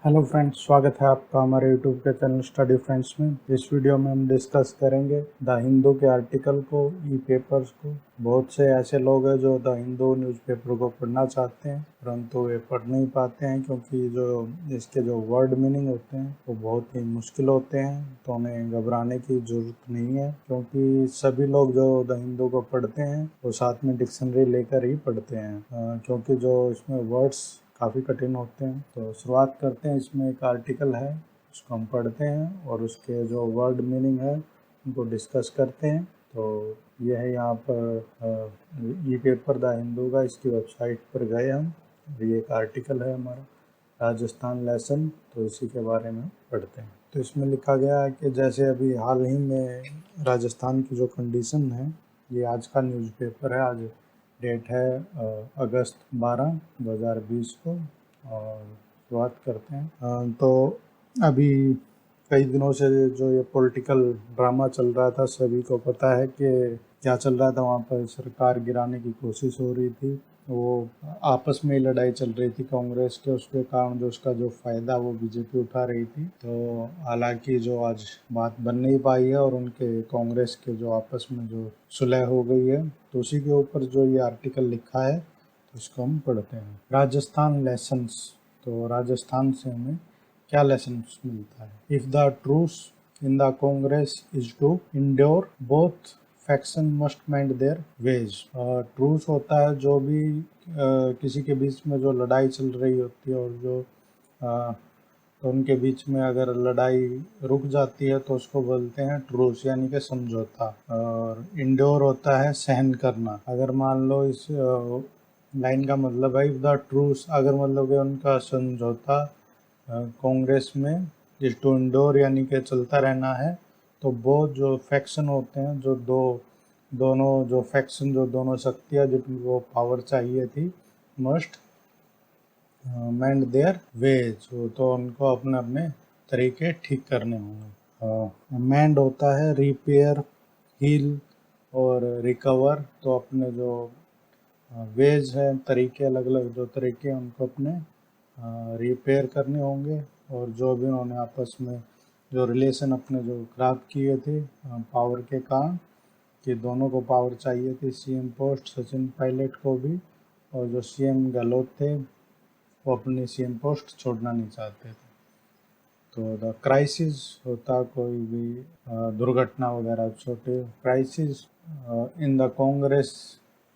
Hello friends, स्वागत है आपका हमारे यूट्यूब के चैनल स्टडी फ्रेंड्स में। इस वीडियो में हम डिस्कस करेंगे द हिंदू के आर्टिकल को, ई पेपर्स को। बहुत से ऐसे लोग हैं जो द हिंदू न्यूज़पेपर को पढ़ना चाहते हैं परंतु वे पढ़ नहीं पाते हैं क्योंकि जो इसके जो वर्ड मीनिंग होते हैं वो बहुत ही मुश्किल होते हैं। तो उन्हें घबराने की ज़रूरत नहीं है क्योंकि सभी लोग जो द हिंदू को पढ़ते हैं वो साथ में डिक्शनरी लेकर ही पढ़ते हैं, क्योंकि जो इसमें वर्ड्स काफ़ी कठिन होते हैं। तो शुरुआत करते हैं। इसमें एक आर्टिकल है, उसको हम पढ़ते हैं और उसके जो वर्ड मीनिंग है उनको डिस्कस करते हैं। तो ये है यहाँ पर ई पेपर द हिंदू का, इसकी वेबसाइट पर गए हम। ये एक आर्टिकल है हमारा राजस्थान लेसन, तो इसी के बारे में पढ़ते हैं। तो इसमें लिखा गया है कि जैसे अभी हाल ही में राजस्थान की जो कंडीशन है, ये आज का न्यूज़पेपर है। आज डेट है अगस्त 12, 2020 को। और शुरुआत करते हैं। तो अभी कई दिनों से जो ये पॉलिटिकल ड्रामा चल रहा था, सभी को पता है कि क्या चल रहा था। वहाँ पर सरकार गिराने की कोशिश हो रही थी। वो आपस में ही लड़ाई चल रही थी कांग्रेस के, उसके कारण जो उसका जो फ़ायदा वो बीजेपी उठा रही थी। तो हालांकि जो आज बात बन नहीं पाई है और उनके कांग्रेस के जो आपस में जो सुलह हो गई है, तो उसी के ऊपर जो ये आर्टिकल लिखा है तो इसको हम पढ़ते हैं। राजस्थान लेसन्स। तो राजस्थान से हमें क्या लेसन मिलता है? If the truce in the Congress is to endure both faction must mind their ways. Truce होता है जो भी किसी के बीच में जो लड़ाई चल रही होती है और जो तो उनके बीच में अगर लड़ाई रुक जाती है तो उसको बोलते हैं ट्रूस, यानी कि समझौता। और इंड्योर होता है सहन करना। अगर मान लो इस लाइन का मतलब है इफ द ट्रूस, अगर मतलब कि उनका समझौता कांग्रेस में इज टू इंडोर यानी कि चलता रहना है, तो वो जो फैक्शन होते हैं, जो दोनों जो फैक्शन, जो दोनों शक्तियाँ जिनको पावर चाहिए थी, मस्ट मैंड देयर वेज, तो उनको अपने अपने तरीके ठीक करने होंगे। मैंड होता है रिपेयर, हील और रिकवर। तो अपने जो वेज हैं, तरीके, अलग अलग जो तरीके हैं उनको अपने रिपेयर करने होंगे। और जो भी उन्होंने आपस में जो रिलेशन अपने जो खराब किए थे पावर के कारण, कि दोनों को पावर चाहिए थी, सीएम पोस्ट सचिन पायलट को भी, और जो सीएम गहलोत थे वो अपनी सीएम पोस्ट छोड़ना नहीं चाहते थे। तो द क्राइसिस होता कोई भी दुर्घटना वगैरह, छोटे crisis in the Congress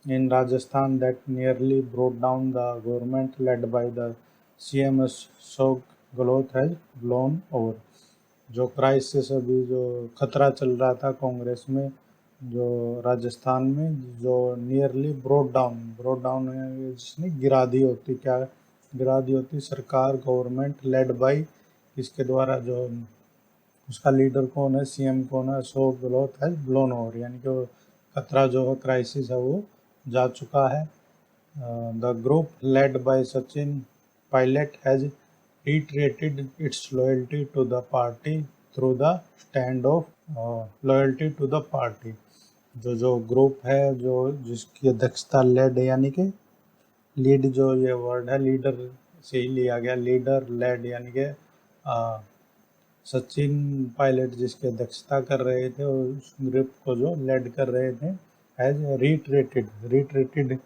in Rajasthan that nearly brought down the government led by the CM Ashok Gehlot has blown over। जो क्राइसिस, अभी जो खतरा चल रहा था कांग्रेस में जो राजस्थान में, जो नियरली ब्रोड डाउन जिसने गिरा दी होती, क्या गिरा दी होती? सरकार, गवर्नमेंट लेड बाय, इसके द्वारा जो उसका लीडर कौन है, सीएम कौन है, अशोक गहलोत है ब्लोन ओवर, यानी कि खतरा जो है, क्राइसिस है, वो जा चुका है। The group led by Sachin Pilot has reiterated its loyalty to the party through the stand of loyalty to the party। जो ग्रुप है, जो जिसकी अध्यक्षता लेड, यानी कि लीड, जो ये वर्ड है लीडर से ही लिया गया, लीडर लेड, यानी कि सचिन पायलट जिसकी अध्यक्षता कर रहे थे और उस ग्रुप को जो लेड कर रहे थे, हैज रिट्रेटेड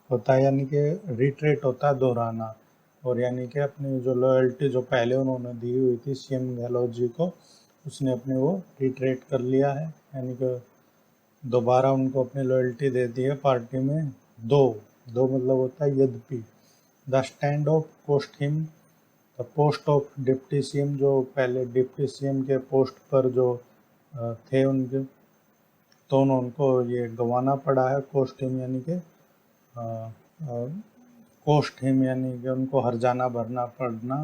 होता है, यानी कि रिट्रेट होता है दोहराना, और यानी कि अपनी जो लॉयल्टी जो पहले उन्होंने दी हुई थी सीएम गहलोत जी को, उसने अपने वो रिट्रेट कर लिया है, यानी कि दोबारा उनको अपनी लॉयल्टी दे दी है पार्टी में। दो दो मतलब होता है यद्यपि। The stand of post him, the post of deputy CM, जो पहले डिप्टी सीएम के पोस्ट पर जो थे उनके, तो उनको ये गंवाना पड़ा है। पोस्ट हिम यानी कि पोस्ट हिम यानी कि उनको हर जाना भरना पड़ना।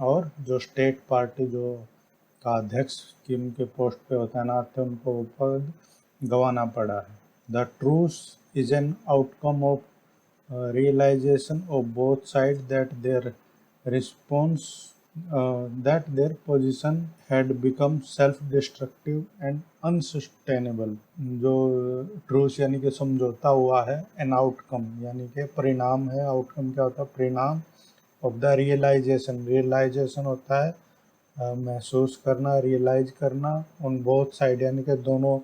और जो स्टेट पार्टी जो का अध्यक्ष की उनके पोस्ट पे होता ना थे, उनको पद गंवाना पड़ा है। The truce is an outcome of realization of both sides that their response that their position had become self-destructive and unsustainable। जो ट्रूस यानी कि समझौता हुआ है, एन आउटकम यानी कि परिणाम है, आउटकम क्या होता है? परिणाम ऑफ द रियलाइजेशन, रियलाइजेशन होता है महसूस करना, रियलाइज करना उन बोथ साइड, यानी कि दोनों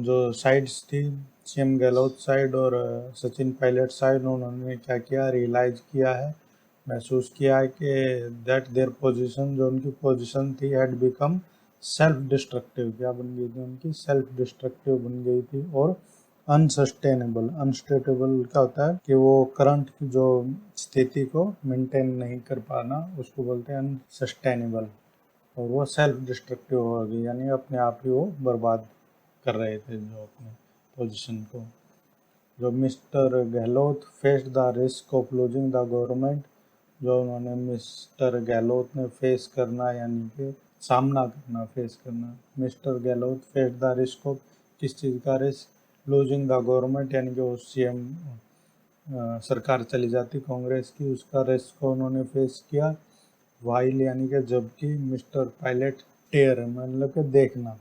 जो साइड्स थी, सीएम गहलोत साइड और सचिन पायलट साइड, उन्होंने क्या किया, रियलाइज किया है, महसूस किया है कि दैट देयर पोजीशन, जो उनकी पोजीशन थी, हैड बिकम सेल्फ डिस्ट्रक्टिव, क्या बन गई थी उनकी, सेल्फ डिस्ट्रक्टिव बन गई थी, और अनसस्टेनेबल। अनस्टेनेबल क्या होता है कि वो करंट की जो स्थिति को मेंटेन नहीं कर पाना, उसको बोलते हैं अनसस्टेनेबल, और वो सेल्फ डिस्ट्रक्टिव हो गई, यानी अपने आप ही वो बर्बाद कर रहे थे जो अपने पोजीशन को। जो mister Gehlot faced the risk of losing the government, जो उन्होंने मिस्टर गहलोत ने फेस करना, यानी कि सामना करना, फेस करना, mister Gehlot faced the risk of, किस चीज़ का रिस्क, लूजिंग द गवर्नमेंट, यानी कि वो सीएम सरकार चली जाती कांग्रेस की, उसका रिस्क को उन्होंने फेस किया। वाइल यानी कि जबकि, मिस्टर पायलट टेयर मतलब कि देखना,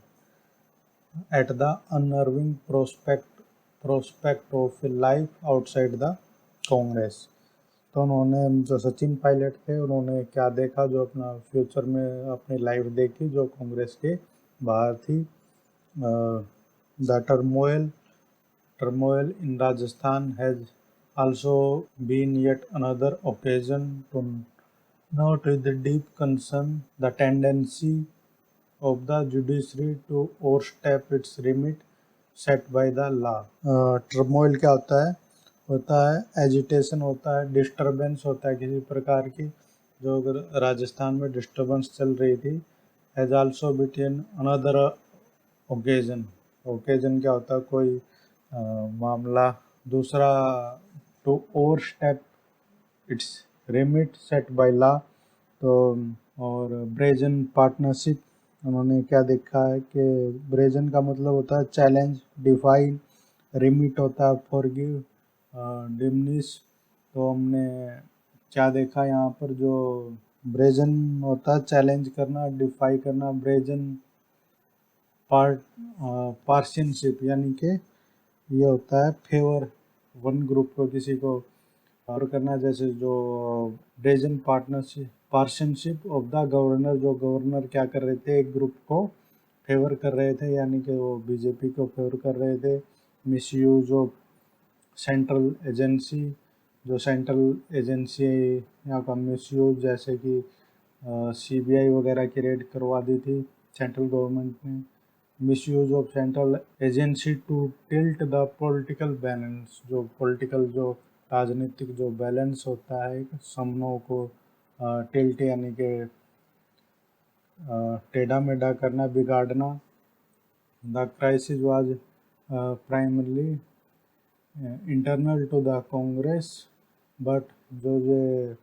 at the unnerving prospect of life outside the Congress, तो उन्होंने, जो सचिन पायलट थे, उन्होंने क्या देखा, जो अपना फ्यूचर में अपनी लाइफ देखी जो कांग्रेस के बाहर थी। The turmoil in Rajasthan has also been yet another occasion to note with deep concern the tendency of the judiciary to overstep its remit set by the law. Turmoil क्या होता है एजिटेशन होता है, डिस्टरबेंस होता है किसी प्रकार की, जो अगर राजस्थान में डिस्टरबेंस चल रही थी, has also between another occasion, occasion क्या होता है, कोई मामला दूसरा, to overstep its remit set by law, तो और ब्रेजन पार्टनरशिप, उन्होंने क्या देखा है कि ब्रेजन का मतलब होता है चैलेंज, डिफाइन, रिमिट होता है फॉरगिव, डिमनिश, तो हमने क्या देखा यहाँ पर, जो ब्रेजन होता है चैलेंज करना, डिफाई करना, ब्रेजन पार्शियनशिप, यानी कि ये होता है फेवर वन ग्रुप को, किसी को और करना, जैसे जो ब्रेजन पार्शियनशिप ऑफ द गवर्नर, जो गवर्नर क्या कर रहे थे, एक ग्रुप को फेवर कर रहे थे, यानी कि वो बीजेपी को फेवर कर रहे थे। मिसयूज ऑफ सेंट्रल एजेंसी, जो सेंट्रल एजेंसी यहाँ का मिसयूज, जैसे कि सीबीआई वगैरह की रेड करवा दी थी सेंट्रल गवर्नमेंट ने। Misuse of central agency to tilt the political balance, जो पॉलिटिकल, जो राजनीतिक जो बैलेंस होता है समनों को टिल्ट, यानी कि टेढ़ा मेढ़ा करना, बिगाड़ना। The crisis was primarily internal to the Congress, but जो ये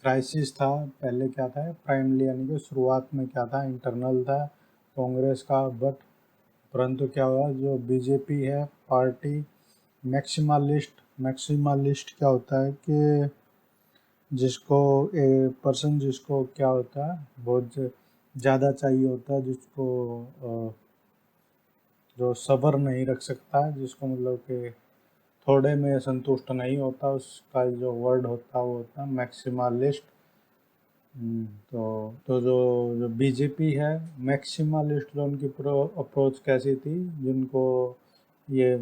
क्राइसिस था पहले क्या था, प्राइमरली यानी कि शुरुआत में क्या था, इंटरनल था कांग्रेस का, बट परंतु क्या हुआ, जो बीजेपी है पार्टी, मैक्सिमलिस्ट क्या होता है कि जिसको ए पर्सन, जिसको क्या होता है, बहुत ज़्यादा चाहिए होता है, जिसको जो सब्र नहीं रख सकता है, जिसको मतलब कि थोड़े में संतुष्ट नहीं होता, उसका जो वर्ड होता है वो होता है मैक्सिमलिस्ट। तो जो बीजेपी है मैक्सिमलिस्ट, जो उनकी अप्रोच कैसी थी, जिनको ये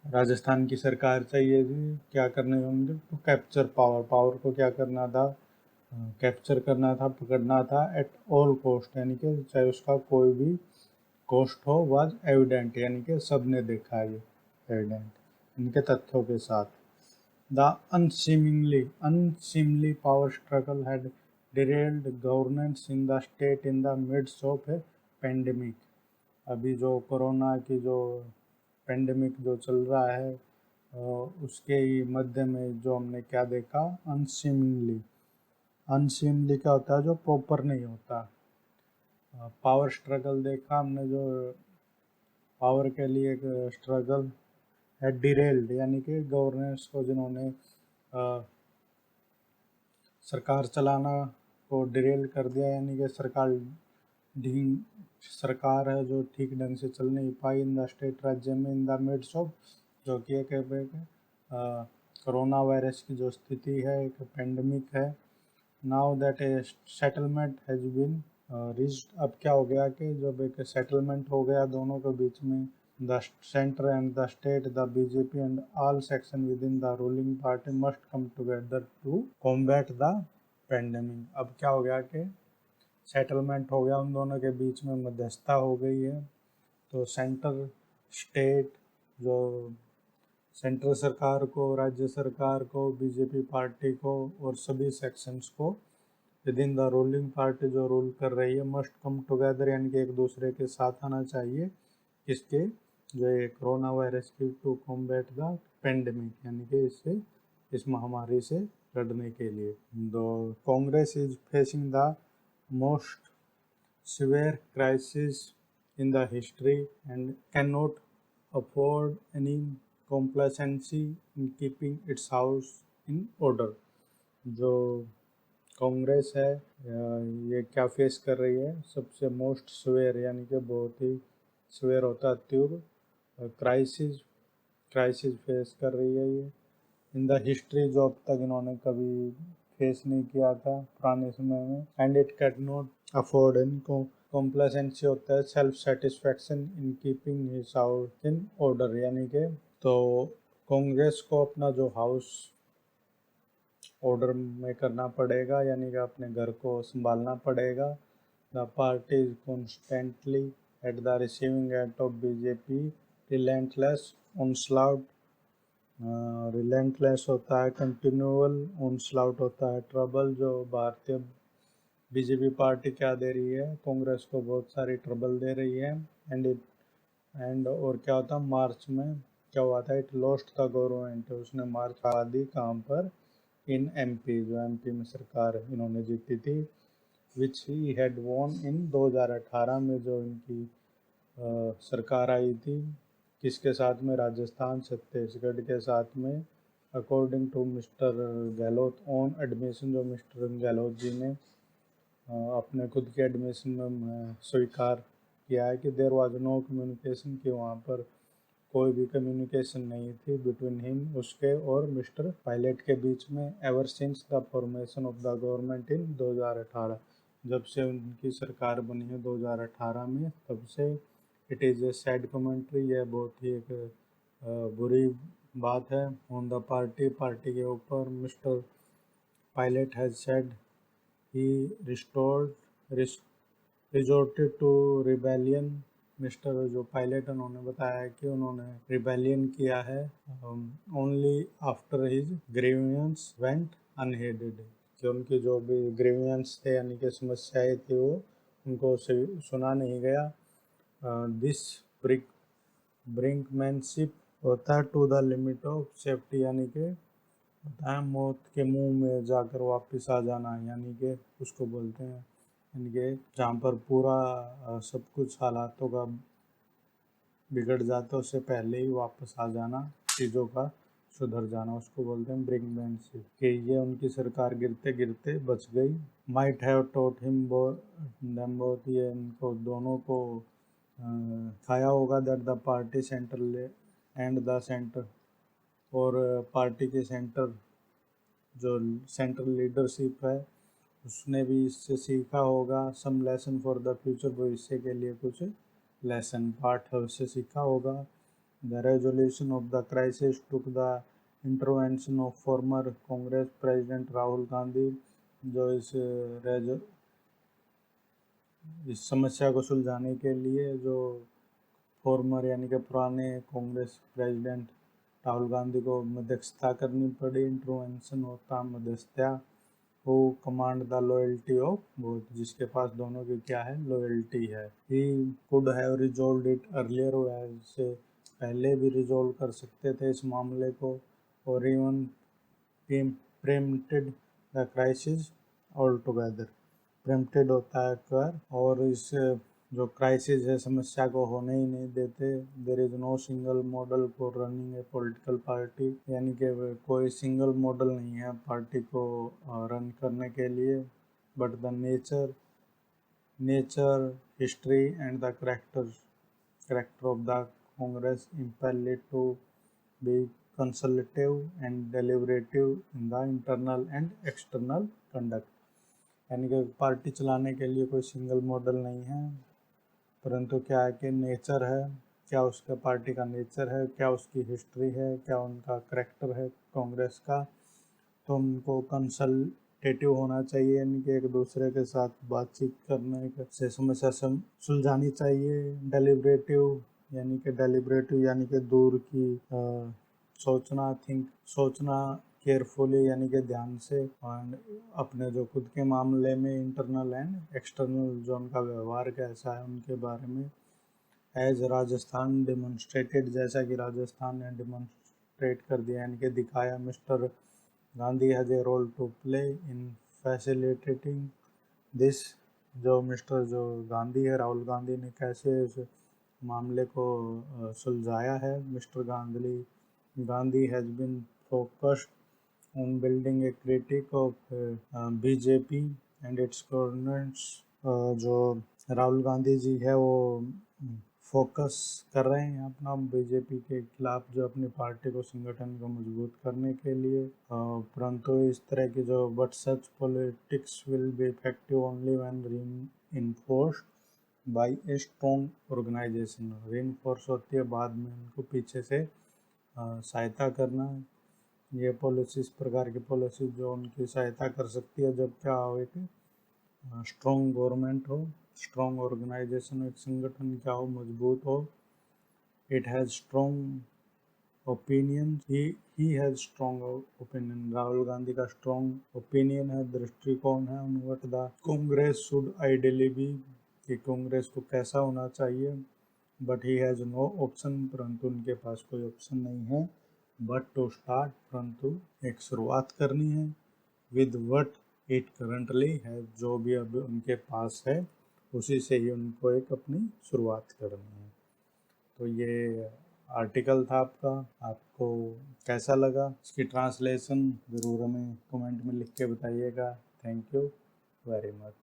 राजस्थान की सरकार चाहिए थी, क्या करने होंगे, तो कैप्चर पावर को क्या करना था, कैप्चर करना था, पकड़ना था एट ऑल कॉस्ट, यानी कि चाहे उसका कोई भी कॉस्ट हो, वाज एविडेंट, यानी कि सबने देखा ये एविडेंट, इनके तथ्यों के साथ। The unseemly power struggle had derailed governance in the state in the midst of a pandemic. अभी जो कोरोना की जो पेंडेमिक जो चल रहा है, उसके ही मध्य में जो हमने क्या देखा, अनसीमली। अनसीमली क्या होता है, जो प्रॉपर नहीं होता। पावर स्ट्रगल देखा हमने, जो पावर के लिए एक स्ट्रगल है, डिरेल्ड यानी कि गवर्नेंस को जिन्होंने सरकार चलाना को डिरेल कर दिया, यानी कि सरकार है जो ठीक ढंग से चल नहीं पाई इन द स्टेट, राज्य में, इन द मिड्स ऑफ, जो कि एक कोरोना वायरस की जो स्थिति है, एक पेंडेमिक है। Now that a settlement has been reached. अब क्या हो गया कि जब एक सेटलमेंट हो गया दोनों के बीच में, the centre and the state, the BJP and all section within the ruling party must come together to combat the pandemic. अब क्या हो गया कि सेटलमेंट हो गया, उन दोनों के बीच में मध्यस्थता हो गई है। तो सेंटर, स्टेट, जो सेंट्रल सरकार को, राज्य सरकार को, बीजेपी पार्टी को और सभी सेक्शंस को with in the ruling party जो रूल कर रही है, मस्ट कम टुगेदर, यानी कि एक दूसरे के साथ आना चाहिए। किसके? जो ये कोरोना वायरस की, टू कॉम्बैट द पेंडेमिक, यानी कि इससे, इस महामारी से लड़ने के लिए। दो Congress is facing the most severe crisis in the history and cannot afford any complacency in keeping its house in order। जो कांग्रेस है ये क्या फेस कर रही है? सबसे मोस्ट सिवियर, यानी कि बहुत ही सिवियर होता है, तीव्र क्राइसिस फेस कर रही है ये इन द हिस्ट्री, जो अब तक इन्होंने कभी फेस नहीं किया था पुराने समय में। And it can not afford इनको कॉम्प्लेसेंसी होता है, self satisfaction in keeping his house in order, यानी कि तो कांग्रेस को अपना जो हाउस ऑर्डर में करना पड़ेगा, यानी कि अपने घर को संभालना पड़ेगा। The party is constantly at the receiving end of BJP relentless onslaught. Relentless होता है कंटिन्यूअल, ऑनस्लॉट होता है ट्रबल। जो भारतीय बीजेपी पार्टी क्या दे रही है? कांग्रेस को बहुत सारी ट्रबल दे रही है। एंड और क्या होता है? मार्च में क्या हुआ था? इट लॉस्ट द गवर्नमेंट, उसने मार्च हरा दी। कहाँ पर? इन एमपी, जो एमपी में सरकार इन्होंने जीती थी, विच ही हैड वॉन इन 2018 में, जो इनकी सरकार आई थी। किसके साथ में? राजस्थान छत्तीसगढ़ के साथ में। According to mister Gehlot on admission, जो मिस्टर गहलोत जी ने अपने खुद के एडमिशन में स्वीकार किया है कि देयर वाज नो कम्युनिकेशन, कि वहाँ पर कोई भी कम्युनिकेशन नहीं थी बिटवीन हिम, उसके और मिस्टर पायलट के बीच में, ever since the formation of the government in 2018। जब से उनकी सरकार बनी है 2018 में, तब से। It is a sad commentary, यह बहुत ही एक बुरी बात है। ऑन द पार्टी के ऊपर, mister Pilot has said he resorted to rebellion. Mister जो पायलट, उन्होंने बताया कि उन्होंने रिबेलियन किया है only after his grievances went unheeded, कि उनकी जो भी ग्रीवियंस थे, यानी कि समस्याएं थी, वो उनको सुना नहीं गया। दिस ब्रिंकमैनशिप होता है to the limit of safety, यानी कि होता है मौत के मुंह में जाकर वापस आ जाना, यानी कि उसको बोलते हैं। यानी कि जहाँ पर पूरा सब कुछ हालातों का बिगड़ जाता है, उससे पहले ही वापस आ जाना, चीज़ों का सुधर जाना, उसको बोलते हैं ब्रिंकमैनशिप। कि ये उनकी सरकार गिरते गिरते बच गई। Might have taught him them both, ये इनको दोनों को खाया होगा। That the party central and the centre, और पार्टी के सेंटर, जो सेंट्रल लीडरशिप है, उसने भी इससे सीखा होगा। Some lesson for the future, भविष्य के लिए कुछ लेसन, पाठ है, उससे सीखा होगा। The resolution of the crisis took the intervention of former Congress president Rahul Gandhi. जो इस समस्या को सुलझाने के लिए जो फॉर्मर, यानी कि पुराने कांग्रेस प्रेसिडेंट राहुल गांधी को मध्यस्थता करनी पड़ी। इंटरवेंशन होता मध्यस्थता। वो command the loyalty of both, जिसके पास दोनों की क्या है? लॉयल्टी है। He could have resolve it earlier, वैसे पहले भी रिजॉल्व कर सकते थे इस मामले को। और even prompted the crisis altogether. Prompted होता है कर, और इस जो क्राइसिस है, समस्या को होने ही नहीं देते। There is no single model for running a political party, यानी कि कोई सिंगल मॉडल नहीं है पार्टी को रन करने के लिए। But the nature, history and the character of the Congress impel it to be consultative and deliberative in the internal and external conduct. यानी कि पार्टी चलाने के लिए कोई सिंगल मॉडल नहीं है, परंतु क्या है कि नेचर है, क्या उसका पार्टी का नेचर है, क्या उसकी हिस्ट्री है, क्या उनका करैक्टर है कांग्रेस का। तो उनको कंसल्टेटिव होना चाहिए, यानी कि एक दूसरे के साथ बातचीत करने से समस्या सुलझानी चाहिए। डेलिब्रेटिव यानी कि दूर की सोचना केयरफुली यानी कि ध्यान से, और अपने जो खुद के मामले में इंटरनल एंड एक्सटर्नल जो उनका व्यवहार कैसा है उनके बारे में। एज राजस्थान डेमोन्स्ट्रेटेड, जैसा कि राजस्थान ने डेमोन्स्ट्रेट कर दिया यानी कि दिखाया, mister Gandhi has a role to play in facilitating this. जो गांधी है, राहुल गांधी ने कैसे इस मामले को सुलझाया है। Mister Gandhi has been focused on building a critique of BJP and its governance. जो राहुल गांधी जी है वो फोकस कर रहे हैं अपना बीजेपी के खिलाफ, जो अपनी पार्टी को, संगठन को मजबूत करने के लिए। परंतु इस तरह की but such politics will be effective only when reinforced by a strong organisation. Reinforce होती है बाद में उनको पीछे से सहायता करना। ये पॉलिसी, इस प्रकार की पॉलिसी जो उनकी सहायता कर सकती है, जब क्या हो, एक स्ट्रॉन्ग गवर्नमेंट हो, स्ट्रॉन्ग ऑर्गेनाइजेशन, एक संगठन क्या हो, मजबूत हो। It has strong opinion, he has strong opinion. Rahul Gandhi का स्ट्रॉन्ग ओपिनियन है, दृष्टिकोण है on what the Congress should ideally be, कि कांग्रेस को कैसा होना चाहिए। But he has no option, परंतु उनके पास कोई ऑप्शन नहीं है। बट टू स्टार्ट, परंतु एक शुरुआत करनी है। विद वट इट करंटली है, जो भी अब उनके पास है उसी से ही उनको एक अपनी शुरुआत करनी है। तो ये आर्टिकल था आपका, आपको कैसा लगा, इसकी ट्रांसलेशन ज़रूर हमें कमेंट में लिख के बताइएगा। Thank you very much.